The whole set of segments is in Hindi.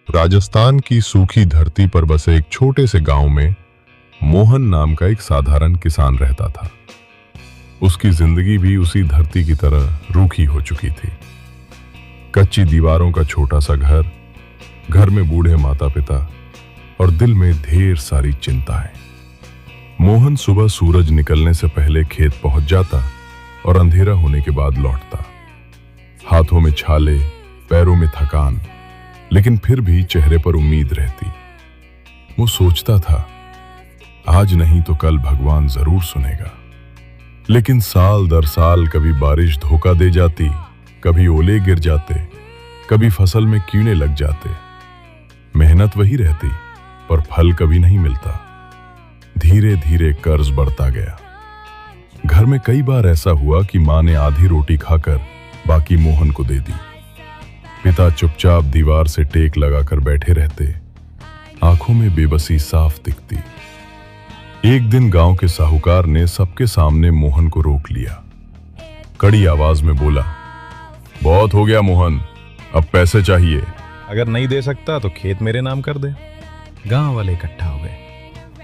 राजस्थान की सूखी धरती पर बसे एक छोटे से गांव में मोहन नाम का एक साधारण किसान रहता था। उसकी जिंदगी भी उसी धरती की तरह रूखी हो चुकी थी। कच्ची दीवारों का छोटा सा घर, घर में बूढ़े माता पिता और दिल में ढेर सारी चिंताएं। मोहन सुबह सूरज निकलने से पहले खेत पहुंच जाता और अंधेरा होने के बाद लौटता। हाथों में छाले, पैरों में थकान, लेकिन फिर भी चेहरे पर उम्मीद रहती। वो सोचता था, आज नहीं तो कल भगवान जरूर सुनेगा। लेकिन साल दर साल कभी बारिश धोखा दे जाती, कभी ओले गिर जाते, कभी फसल में कीड़े लग जाते। मेहनत वही रहती, पर फल कभी नहीं मिलता। धीरे धीरे कर्ज बढ़ता गया। घर में कई बार ऐसा हुआ कि मां ने आधी रोटी खाकर बाकी मोहन को दे दी। पिता चुपचाप दीवार से टेक लगाकर बैठे रहते, आंखों में बेबसी साफ दिखती। एक दिन गांव के साहूकार ने सबके सामने मोहन को रोक लिया। कड़ी आवाज में बोला, बहुत हो गया मोहन, अब पैसे चाहिए। अगर नहीं दे सकता तो खेत मेरे नाम कर दे। गांव वाले इकट्ठा हो गए।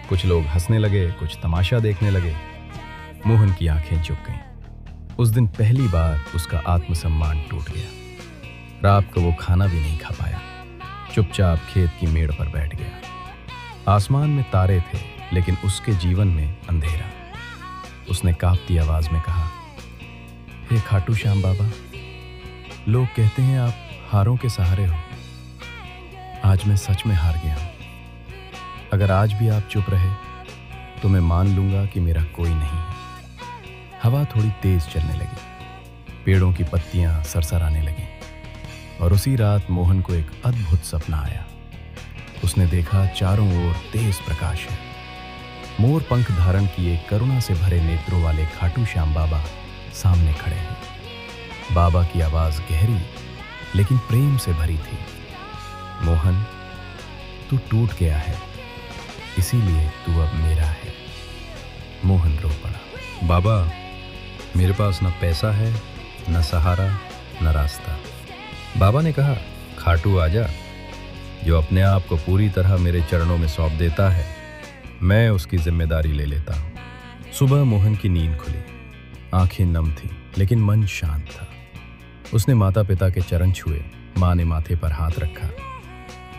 कुछ लोग हंसने लगे, कुछ तमाशा देखने लगे। मोहन की आंखें झुक गईं। उस दिन पहली बार उसका आत्मसम्मान टूट गया। रात को वो खाना भी नहीं खा पाया। चुपचाप खेत की मेड़ पर बैठ गया। आसमान में तारे थे, लेकिन उसके जीवन में अंधेरा। उसने कांपती आवाज में कहा, हे खाटू श्याम बाबा, लोग कहते हैं आप हारों के सहारे हो। आज मैं सच में हार गया हूं। अगर आज भी आप चुप रहे तो मैं मान लूंगा कि मेरा कोई नहीं है। हवा थोड़ी तेज चलने लगी, पेड़ों की पत्तियां सरसराने लगी। और उसी रात मोहन को एक अद्भुत सपना आया। उसने देखा चारों ओर तेज प्रकाश है। मोर पंख धारण किए करुणा से भरे नेत्रों वाले खाटू श्याम बाबा सामने खड़े हैं। बाबा की आवाज गहरी लेकिन प्रेम से भरी थी। मोहन, तू टूट गया है, इसीलिए तू अब मेरा है। मोहन रो पड़ा। बाबा, मेरे पास न पैसा है, न सहारा, न रास्ता। बाबा ने कहा, खाटू आजा। जो अपने आप को पूरी तरह मेरे चरणों में सौंप देता है, मैं उसकी जिम्मेदारी ले लेता हूं। सुबह मोहन की नींद खुली। आंखें नम थीं, लेकिन मन शांत था। उसने माता पिता के चरण छुए। मां ने माथे पर हाथ रखा।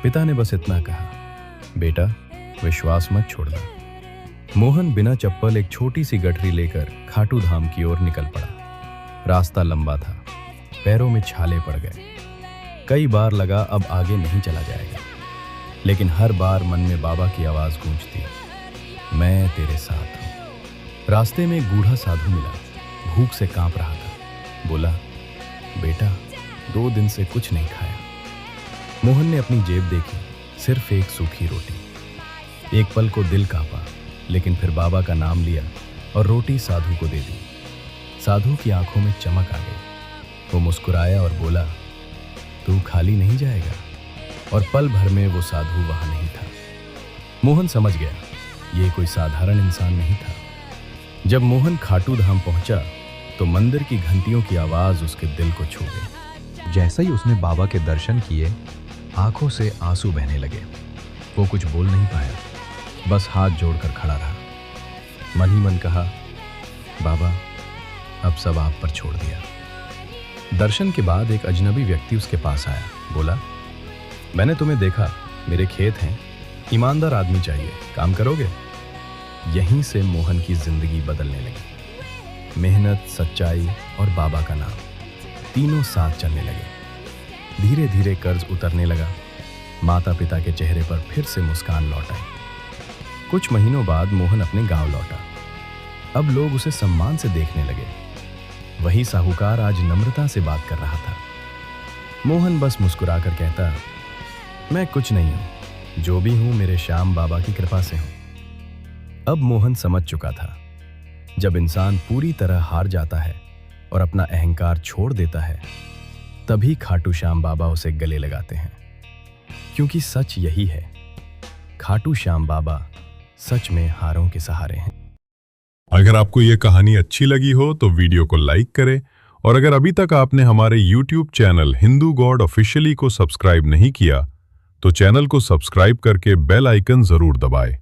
पिता ने बस इतना कहा, बेटा, विश्वास मत छोड़ना। मोहन बिना चप्पल एक छोटी सी गठरी लेकर खाटू धाम की ओर निकल पड़ा। रास्ता लंबा था, पैरों में छाले पड़ गए। कई बार लगा अब आगे नहीं चला जाएगा, लेकिन हर बार मन में बाबा की आवाज गूंजती, मैं तेरे साथ हूं। रास्ते में एक बूढ़ा साधु मिला, भूख से कांप रहा था। बोला, बेटा, 2 दिन से कुछ नहीं खाया। मोहन ने अपनी जेब देखी, सिर्फ एक सूखी रोटी। एक पल को दिल कांपा, लेकिन फिर बाबा का नाम लिया और रोटी साधु को दे दी। साधु की आंखों में चमक आ गई। वो मुस्कुराया और बोला, तू खाली नहीं जाएगा। और पल भर में वो साधु वहां नहीं था। मोहन समझ गया, ये कोई साधारण इंसान नहीं था। जब मोहन खाटू धाम पहुंचा तो मंदिर की घंटियों की आवाज उसके दिल को छू गई। जैसे ही उसने बाबा के दर्शन किए, आंखों से आंसू बहने लगे। वो कुछ बोल नहीं पाया, बस हाथ जोड़कर खड़ा रहा। मन ही मन कहा, बाबा, अब सब आप पर छोड़ दिया। दर्शन के बाद एक अजनबी व्यक्ति उसके पास आया। बोला, मैंने तुम्हें देखा, मेरे खेत हैं, ईमानदार आदमी चाहिए, काम करोगे? यहीं से मोहन की जिंदगी बदलने लगी। मेहनत, सच्चाई और बाबा का नाम, तीनों साथ चलने लगे। धीरे धीरे कर्ज उतरने लगा। माता पिता के चेहरे पर फिर से मुस्कान लौट आई। कुछ महीनों बाद मोहन अपने गांव लौटा। अब लोग उसे सम्मान से देखने लगे। वही साहूकार आज नम्रता से बात कर रहा था। मोहन बस मुस्कुराकर कहता, मैं कुछ नहीं हूं, जो भी हूं मेरे श्याम बाबा की कृपा से हूं। अब मोहन समझ चुका था, जब इंसान पूरी तरह हार जाता है और अपना अहंकार छोड़ देता है, तभी खाटू श्याम बाबा उसे गले लगाते हैं। क्योंकि सच यही है, खाटू श्याम बाबा सच में हारों के सहारे हैं। अगर आपको ये कहानी अच्छी लगी हो तो वीडियो को लाइक करें, और अगर अभी तक आपने हमारे YouTube channel Hindu God officially को सब्सक्राइब नहीं किया तो चैनल को सब्सक्राइब करके बेल आइकन जरूर दबाएं।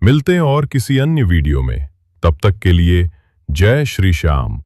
मिलते हैं और किसी अन्य वीडियो में। तब तक के लिए जय श्री श्याम।